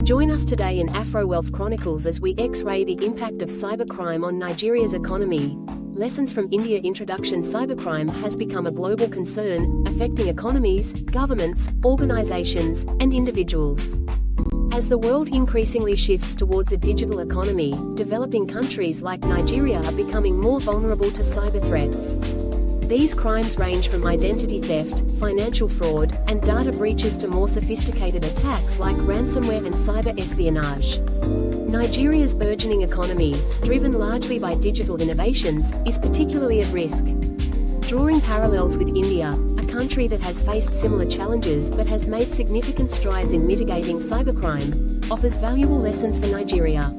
Join us today in AfroWealth Chronicles as we X-ray the impact of cybercrime on Nigeria's economy. Lessons from India. Introduction. Cybercrime has become a global concern, affecting economies, governments, organizations, and individuals. As the world increasingly shifts towards a digital economy, developing countries like Nigeria are becoming more vulnerable to cyber threats. These crimes range from identity theft, financial fraud, and data breaches to more sophisticated attacks like ransomware and cyber espionage. Nigeria's burgeoning economy, driven largely by digital innovations, is particularly at risk. Drawing parallels with India, a country that has faced similar challenges but has made significant strides in mitigating cybercrime, offers valuable lessons for Nigeria.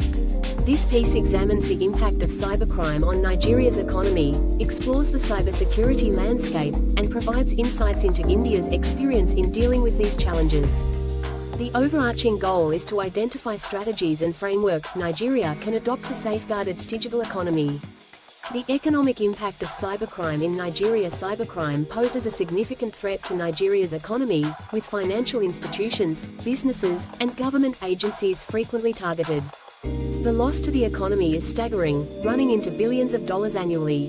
This piece examines the impact of cybercrime on Nigeria's economy, explores the cybersecurity landscape, and provides insights into India's experience in dealing with these challenges. The overarching goal is to identify strategies and frameworks Nigeria can adopt to safeguard its digital economy. The economic impact of cybercrime in Nigeria. Cybercrime poses a significant threat to Nigeria's economy, with financial institutions, businesses, and government agencies frequently targeted. The loss to the economy is staggering, running into billions of dollars annually.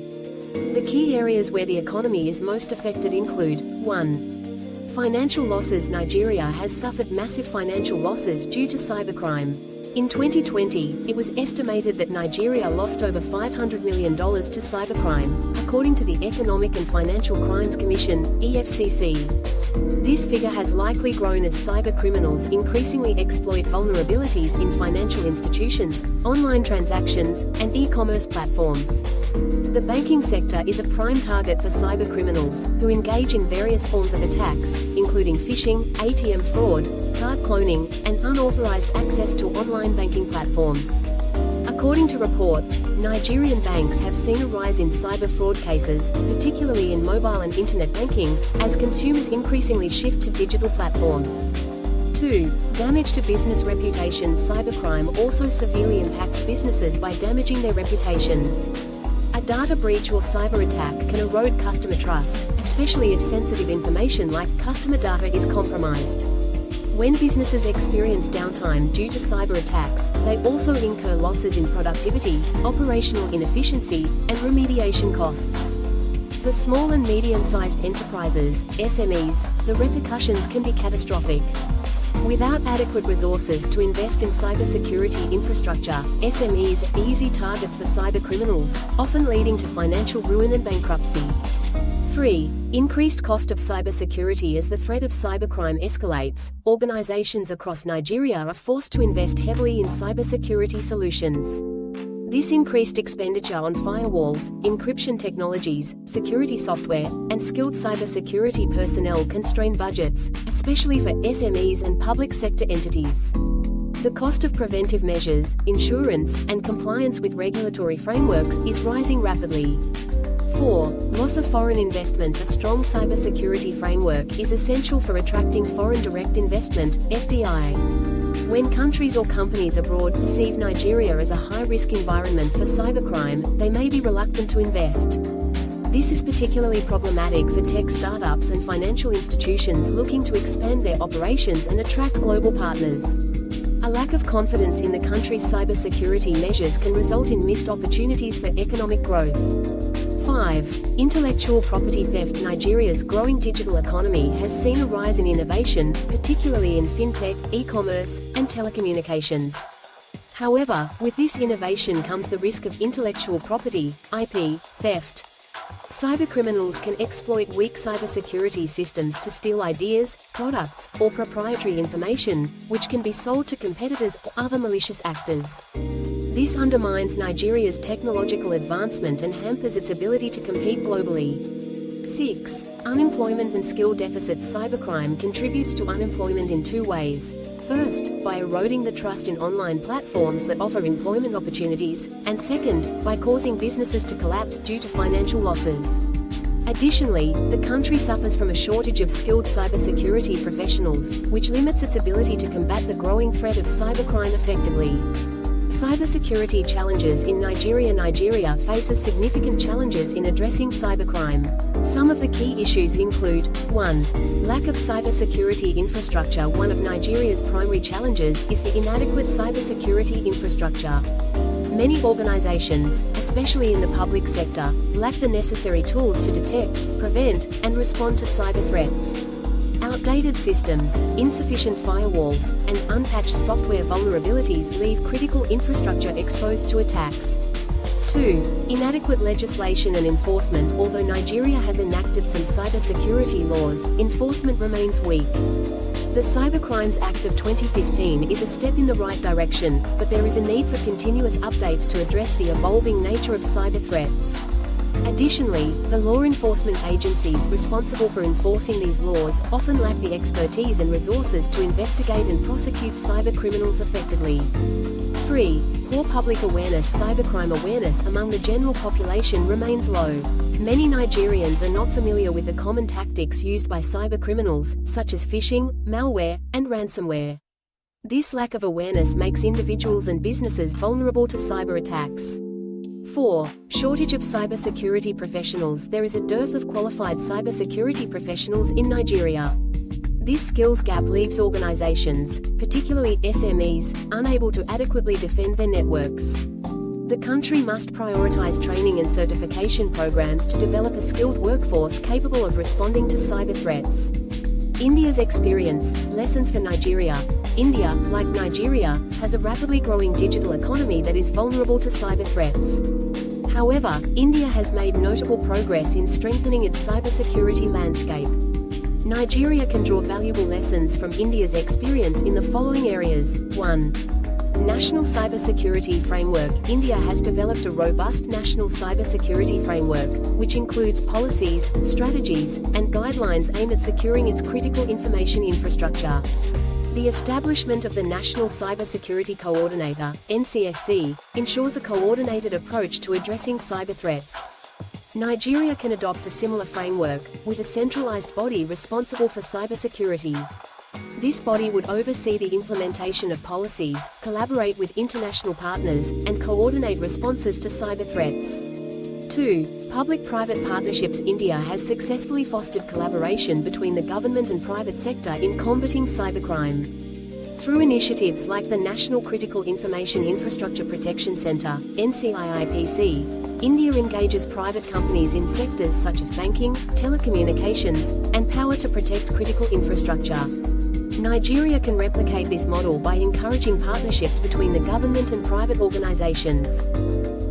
The key areas where the economy is most affected include: 1. Financial losses. Nigeria has suffered massive financial losses due to cybercrime. In 2020, it was estimated that Nigeria lost over $500 million to cybercrime, according to the Economic and Financial Crimes Commission, EFCC. This figure has likely grown as cybercriminals increasingly exploit vulnerabilities in financial institutions, online transactions, and e-commerce platforms. The banking sector is a prime target for cybercriminals, who engage in various forms of attacks, including phishing, ATM fraud, card cloning, and unauthorized access to online banking platforms. According to reports, Nigerian banks have seen a rise in cyber fraud cases, particularly in mobile and internet banking, as consumers increasingly shift to digital platforms. 2. Damage to business reputations. Cybercrime also severely impacts businesses by damaging their reputations. A data breach or cyber attack can erode customer trust, especially if sensitive information like customer data is compromised. When businesses experience downtime due to cyber attacks, they also incur losses in productivity, operational inefficiency, and remediation costs. For small and medium-sized enterprises, SMEs, the repercussions can be catastrophic. Without adequate resources to invest in cybersecurity infrastructure, SMEs are easy targets for cybercriminals, often leading to financial ruin and bankruptcy. 3. Increased cost of cybersecurity. As the threat of cybercrime escalates, organizations across Nigeria are forced to invest heavily in cybersecurity solutions. This increased expenditure on firewalls, encryption technologies, security software, and skilled cybersecurity personnel constrain budgets, especially for SMEs and public sector entities. The cost of preventive measures, insurance, and compliance with regulatory frameworks is rising rapidly. 4. Loss of foreign investment. A strong cybersecurity framework is essential for attracting foreign direct investment, FDI. When countries or companies abroad perceive Nigeria as a high-risk environment for cybercrime, they may be reluctant to invest. This is particularly problematic for tech startups and financial institutions looking to expand their operations and attract global partners. A lack of confidence in the country's cybersecurity measures can result in missed opportunities for economic growth. 5. Intellectual property theft. Nigeria's growing digital economy has seen a rise in innovation, particularly in fintech, e-commerce, and telecommunications. However, with this innovation comes the risk of intellectual property, IP, theft. Cybercriminals can exploit weak cybersecurity systems to steal ideas, products, or proprietary information, which can be sold to competitors or other malicious actors. This undermines Nigeria's technological advancement and hampers its ability to compete globally. 6. Unemployment and skill deficits. Cybercrime contributes to unemployment in two ways. First, by eroding the trust in online platforms that offer employment opportunities, and second, by causing businesses to collapse due to financial losses. Additionally, the country suffers from a shortage of skilled cybersecurity professionals, which limits its ability to combat the growing threat of cybercrime effectively. Cybersecurity challenges in Nigeria. Nigeria faces significant challenges in addressing cybercrime. Some of the key issues include: 1. Lack of cybersecurity infrastructure. One of Nigeria's primary challenges is the inadequate cybersecurity infrastructure. Many organizations, especially in the public sector, lack the necessary tools to detect, prevent, and respond to cyber threats. Outdated systems, insufficient firewalls, and unpatched software vulnerabilities leave critical infrastructure exposed to attacks. 2. Inadequate legislation and enforcement. Although Nigeria has enacted some cybersecurity laws, enforcement remains weak. The Cybercrimes Act of 2015 is a step in the right direction, but there is a need for continuous updates to address the evolving nature of cyber threats. Additionally, the law enforcement agencies responsible for enforcing these laws often lack the expertise and resources to investigate and prosecute cybercriminals effectively. 3. Poor public awareness. Cybercrime awareness among the general population remains low. Many Nigerians are not familiar with the common tactics used by cybercriminals, such as phishing, malware, and ransomware. This lack of awareness makes individuals and businesses vulnerable to cyber attacks. 4. Shortage of cybersecurity professionals. There is a dearth of qualified cybersecurity professionals in Nigeria. This skills gap leaves organizations, particularly SMEs, unable to adequately defend their networks. The country must prioritize training and certification programs to develop a skilled workforce capable of responding to cyber threats. India's experience, lessons for Nigeria. India, like Nigeria, has a rapidly growing digital economy that is vulnerable to cyber threats. However, India has made notable progress in strengthening its cybersecurity landscape. Nigeria can draw valuable lessons from India's experience in the following areas. 1. National Cybersecurity Framework. India has developed a robust national cybersecurity framework, which includes policies, strategies, and guidelines aimed at securing its critical information infrastructure. The establishment of the National Cybersecurity Coordinator, NCSC, ensures a coordinated approach to addressing cyber threats. Nigeria can adopt a similar framework, with a centralized body responsible for cybersecurity. This body would oversee the implementation of policies, collaborate with international partners, and coordinate responses to cyber threats. 2. Public-private partnerships. India has successfully fostered collaboration between the government and private sector in combating cybercrime. Through initiatives like the National Critical Information Infrastructure Protection Center, NCIIPC, India engages private companies in sectors such as banking, telecommunications, and power to protect critical infrastructure. Nigeria can replicate this model by encouraging partnerships between the government and private organizations.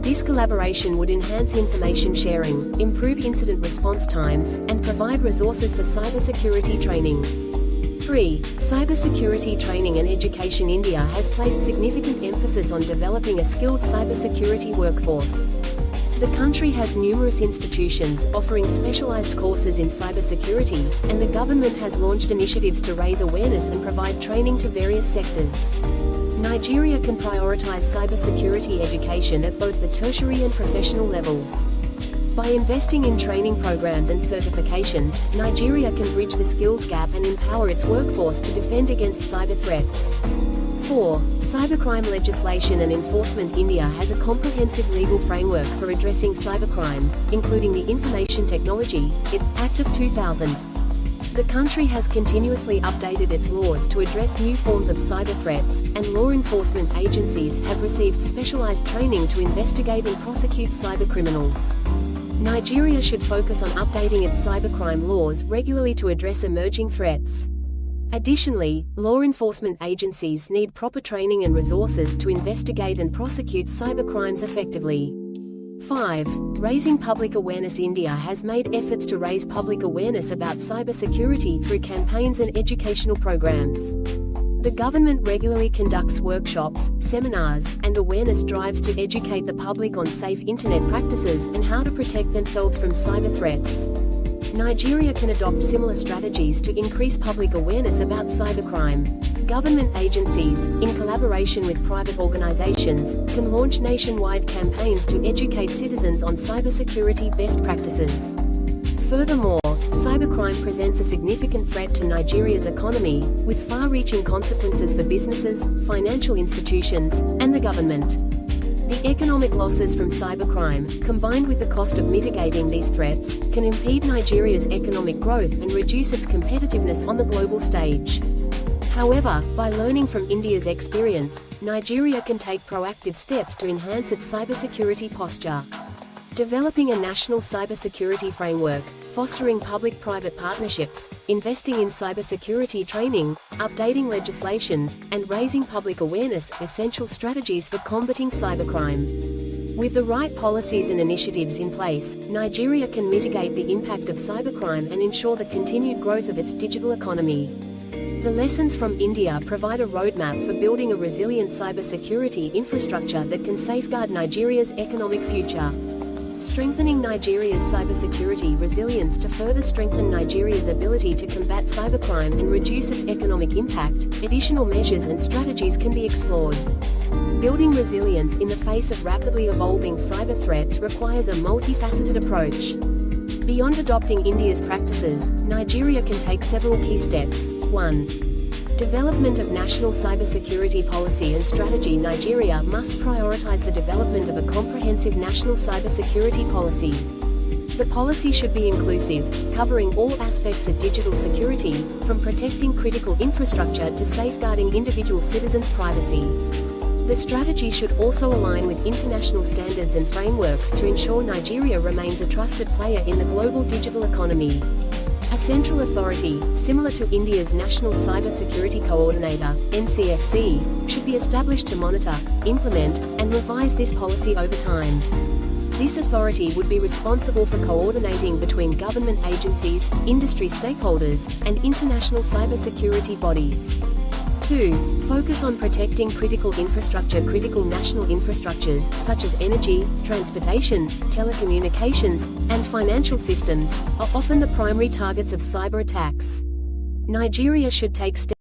This collaboration would enhance information sharing, improve incident response times, and provide resources for cybersecurity training. 3. Cybersecurity training and education. India has placed significant emphasis on developing a skilled cybersecurity workforce. The country has numerous institutions offering specialized courses in cybersecurity, and the government has launched initiatives to raise awareness and provide training to various sectors. Nigeria can prioritize cybersecurity education at both the tertiary and professional levels. By investing in training programs and certifications, Nigeria can bridge the skills gap and empower its workforce to defend against cyber threats. 4. Cybercrime legislation and enforcement. India has a comprehensive legal framework for addressing cybercrime, including the Information Technology Act of 2000. The country has continuously updated its laws to address new forms of cyber threats, and law enforcement agencies have received specialized training to investigate and prosecute cybercriminals. Nigeria should focus on updating its cybercrime laws regularly to address emerging threats. Additionally, law enforcement agencies need proper training and resources to investigate and prosecute cybercrimes effectively. 5. Raising public awareness. India has made efforts to raise public awareness about cybersecurity through campaigns and educational programs. The government regularly conducts workshops, seminars, and awareness drives to educate the public on safe internet practices and how to protect themselves from cyber threats. Nigeria can adopt similar strategies to increase public awareness about cybercrime. Government agencies, in collaboration with private organizations, can launch nationwide campaigns to educate citizens on cybersecurity best practices. Furthermore, cybercrime cybercrime presents a significant threat to Nigeria's economy, with far-reaching consequences for businesses, financial institutions, and the government. The economic losses from cybercrime, combined with the cost of mitigating these threats, can impede Nigeria's economic growth and reduce its competitiveness on the global stage. However, by learning from India's experience, Nigeria can take proactive steps to enhance its cybersecurity posture. Developing a national cybersecurity framework, fostering public-private partnerships, investing in cybersecurity training, updating legislation, and raising public awareness are essential strategies for combating cybercrime. With the right policies and initiatives in place, Nigeria can mitigate the impact of cybercrime and ensure the continued growth of its digital economy. The lessons from India provide a roadmap for building a resilient cybersecurity infrastructure that can safeguard Nigeria's economic future. Strengthening Nigeria's cybersecurity resilience. To further strengthen Nigeria's ability to combat cybercrime and reduce its economic impact, additional measures and strategies can be explored. Building resilience in the face of rapidly evolving cyber threats requires a multifaceted approach. Beyond adopting India's practices, Nigeria can take several key steps. 1. Development of national cybersecurity policy and strategy. Nigeria must prioritize the development of a comprehensive national cybersecurity policy. The policy should be inclusive, covering all aspects of digital security, from protecting critical infrastructure to safeguarding individual citizens' privacy. The strategy should also align with international standards and frameworks to ensure Nigeria remains a trusted player in the global digital economy. A central authority, similar to India's National Cybersecurity Coordinator, NCSC, should be established to monitor, implement, and revise this policy over time. This authority would be responsible for coordinating between government agencies, industry stakeholders, and international cybersecurity bodies. 2. Focus on protecting critical infrastructure. Critical national infrastructures, such as energy, transportation, telecommunications, and financial systems, are often the primary targets of cyber attacks. Nigeria should take steps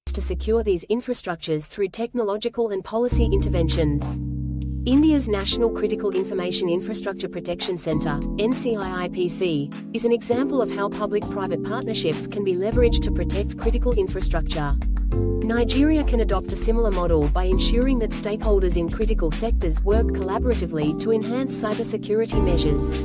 to secure these infrastructures through technological and policy interventions. India's National Critical Information Infrastructure Protection Centre, NCIIPC, is an example of how public-private partnerships can be leveraged to protect critical infrastructure. Nigeria can adopt a similar model by ensuring that stakeholders in critical sectors work collaboratively to enhance cybersecurity measures.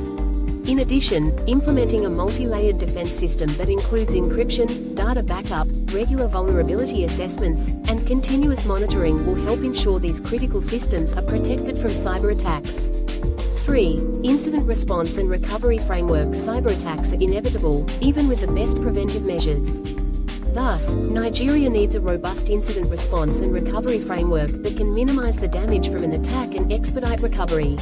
In addition, implementing a multi-layered defense system that includes encryption, data backup, regular vulnerability assessments, and continuous monitoring will help ensure these critical systems are protected from cyber attacks. 3. Incident response and recovery framework. Cyber attacks are inevitable, even with the best preventive measures. Thus, Nigeria needs a robust incident response and recovery framework that can minimize the damage from an attack and expedite recovery.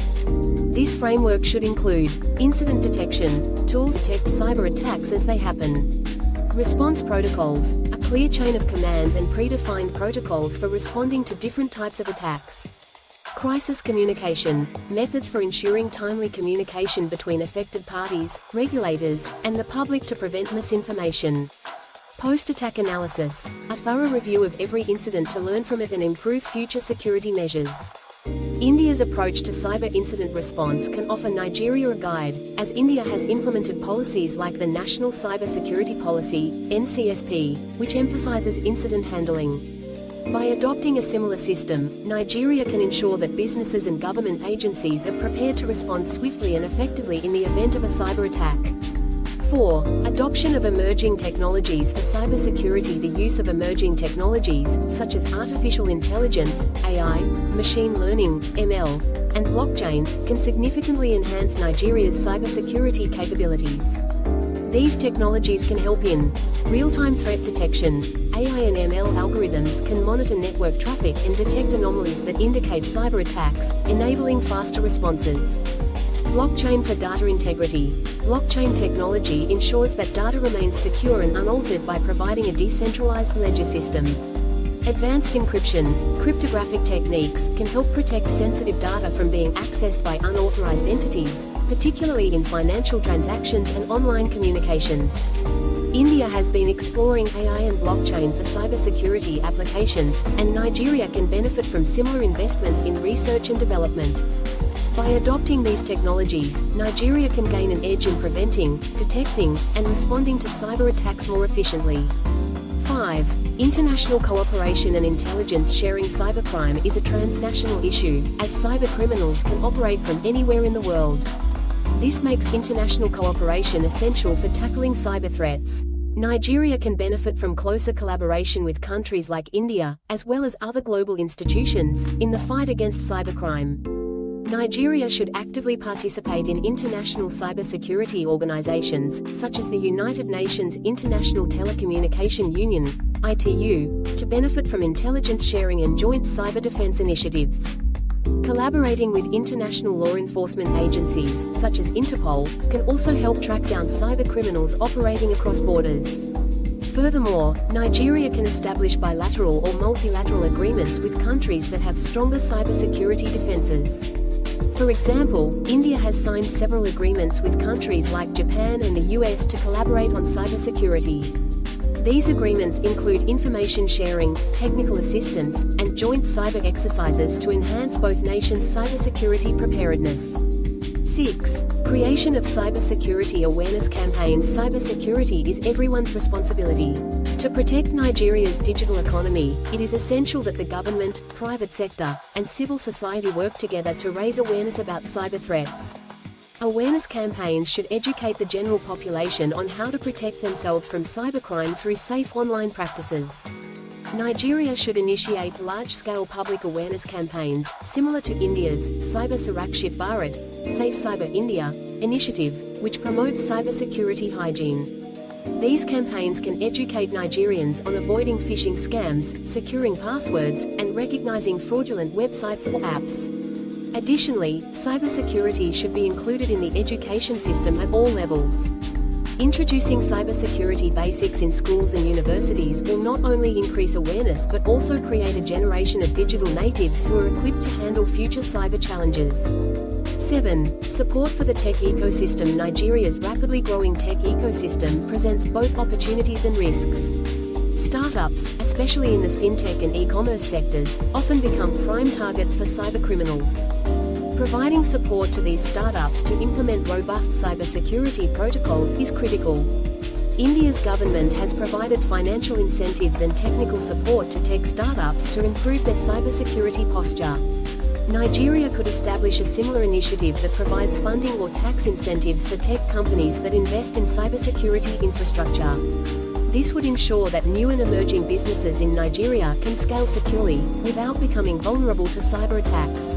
This framework should include incident detection, tools to detect cyber attacks as they happen, response protocols, a clear chain of command and predefined protocols for responding to different types of attacks, crisis communication, methods for ensuring timely communication between affected parties, regulators, and the public to prevent misinformation, post-attack analysis, a thorough review of every incident to learn from it and improve future security measures. India's approach to cyber incident response can offer Nigeria a guide, as India has implemented policies like the National Cybersecurity Policy, NCSP, which emphasizes incident handling. By adopting a similar system, Nigeria can ensure that businesses and government agencies are prepared to respond swiftly and effectively in the event of a cyber attack. 4. Adoption of emerging technologies for cybersecurity. The use of emerging technologies, such as artificial intelligence, AI, machine learning, ML, and blockchain, can significantly enhance Nigeria's cybersecurity capabilities. These technologies can help in real-time threat detection. AI and ML algorithms can monitor network traffic and detect anomalies that indicate cyber attacks, enabling faster responses. Blockchain for data integrity. Blockchain technology ensures that data remains secure and unaltered by providing a decentralized ledger system. Advanced encryption, cryptographic techniques, can help protect sensitive data from being accessed by unauthorized entities, particularly in financial transactions and online communications. India has been exploring AI and blockchain for cybersecurity applications, and Nigeria can benefit from similar investments in research and development. By adopting these technologies, Nigeria can gain an edge in preventing, detecting, and responding to cyber attacks more efficiently. 5. International cooperation and intelligence sharing. Cybercrime is a transnational issue, as cybercriminals can operate from anywhere in the world. This makes international cooperation essential for tackling cyber threats. Nigeria can benefit from closer collaboration with countries like India, as well as other global institutions, in the fight against cybercrime. Nigeria should actively participate in international cybersecurity organizations, such as the United Nations International Telecommunication Union, ITU, to benefit from intelligence sharing and joint cyber defense initiatives. Collaborating with international law enforcement agencies, such as Interpol, can also help track down cybercriminals operating across borders. Furthermore, Nigeria can establish bilateral or multilateral agreements with countries that have stronger cybersecurity defenses. For example, India has signed several agreements with countries like Japan and the US to collaborate on cybersecurity. These agreements include information sharing, technical assistance, and joint cyber exercises to enhance both nations' cybersecurity preparedness. 6. Creation of cybersecurity awareness campaigns. Cybersecurity is everyone's responsibility. To protect Nigeria's digital economy, it is essential that the government, private sector, and civil society work together to raise awareness about cyber threats. Awareness campaigns should educate the general population on how to protect themselves from cybercrime through safe online practices. Nigeria should initiate large-scale public awareness campaigns, similar to India's Cyber Surakshit Bharat, Safe Cyber India initiative, which promotes cybersecurity hygiene. These campaigns can educate Nigerians on avoiding phishing scams, securing passwords, and recognizing fraudulent websites or apps. Additionally, cybersecurity should be included in the education system at all levels. Introducing cybersecurity basics in schools and universities will not only increase awareness but also create a generation of digital natives who are equipped to handle future cyber challenges. 7. Support for the tech ecosystem. Nigeria's rapidly growing tech ecosystem presents both opportunities and risks. Startups, especially in the fintech and e-commerce sectors, often become prime targets for cybercriminals. Providing support to these startups to implement robust cybersecurity protocols is critical. India's government has provided financial incentives and technical support to tech startups to improve their cybersecurity posture. Nigeria could establish a similar initiative that provides funding or tax incentives for tech companies that invest in cybersecurity infrastructure. This would ensure that new and emerging businesses in Nigeria can scale securely, without becoming vulnerable to cyber attacks.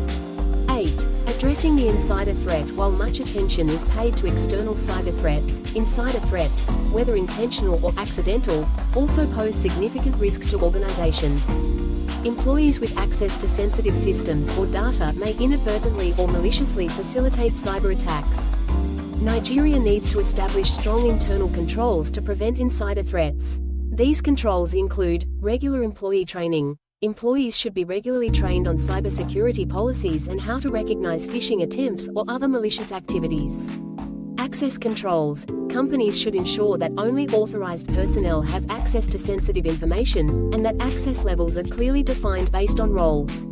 8. Addressing the insider threat. While much attention is paid to external cyber threats, insider threats, whether intentional or accidental, also pose significant risks to organizations. Employees with access to sensitive systems or data may inadvertently or maliciously facilitate cyber attacks. Nigeria needs to establish strong internal controls to prevent insider threats. These controls include regular employee training. Employees should be regularly trained on cybersecurity policies and how to recognize phishing attempts or other malicious activities. Access controls. Companies should ensure that only authorized personnel have access to sensitive information, and that access levels are clearly defined based on roles.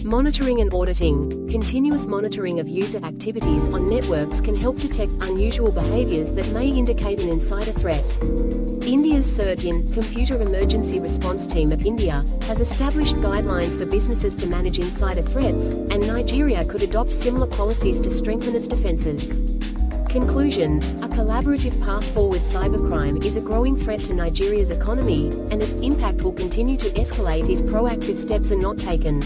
Monitoring and auditing. Continuous monitoring of user activities on networks can help detect unusual behaviors that may indicate an insider threat. India's CERT-IN, Computer Emergency Response Team of India, has established guidelines for businesses to manage insider threats, and Nigeria could adopt similar policies to strengthen its defenses. Conclusion. A collaborative path forward. Cybercrime is a growing threat to Nigeria's economy, and its impact will continue to escalate if proactive steps are not taken.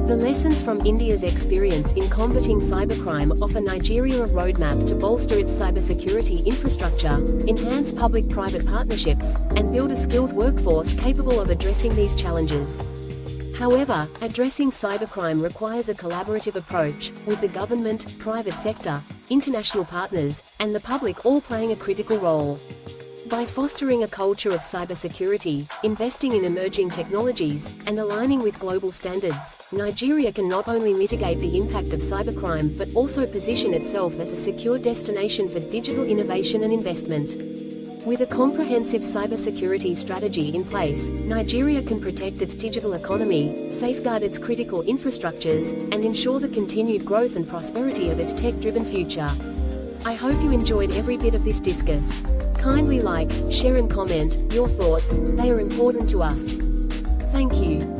The lessons from India's experience in combating cybercrime offer Nigeria a roadmap to bolster its cybersecurity infrastructure, enhance public-private partnerships, and build a skilled workforce capable of addressing these challenges. However, addressing cybercrime requires a collaborative approach, with the government, private sector, international partners, and the public all playing a critical role. By fostering a culture of cybersecurity, investing in emerging technologies, and aligning with global standards, Nigeria can not only mitigate the impact of cybercrime but also position itself as a secure destination for digital innovation and investment. With a comprehensive cybersecurity strategy in place, Nigeria can protect its digital economy, safeguard its critical infrastructures, and ensure the continued growth and prosperity of its tech-driven future. I hope you enjoyed every bit of this discourse. Kindly like, share and comment your thoughts, they are important to us. Thank you.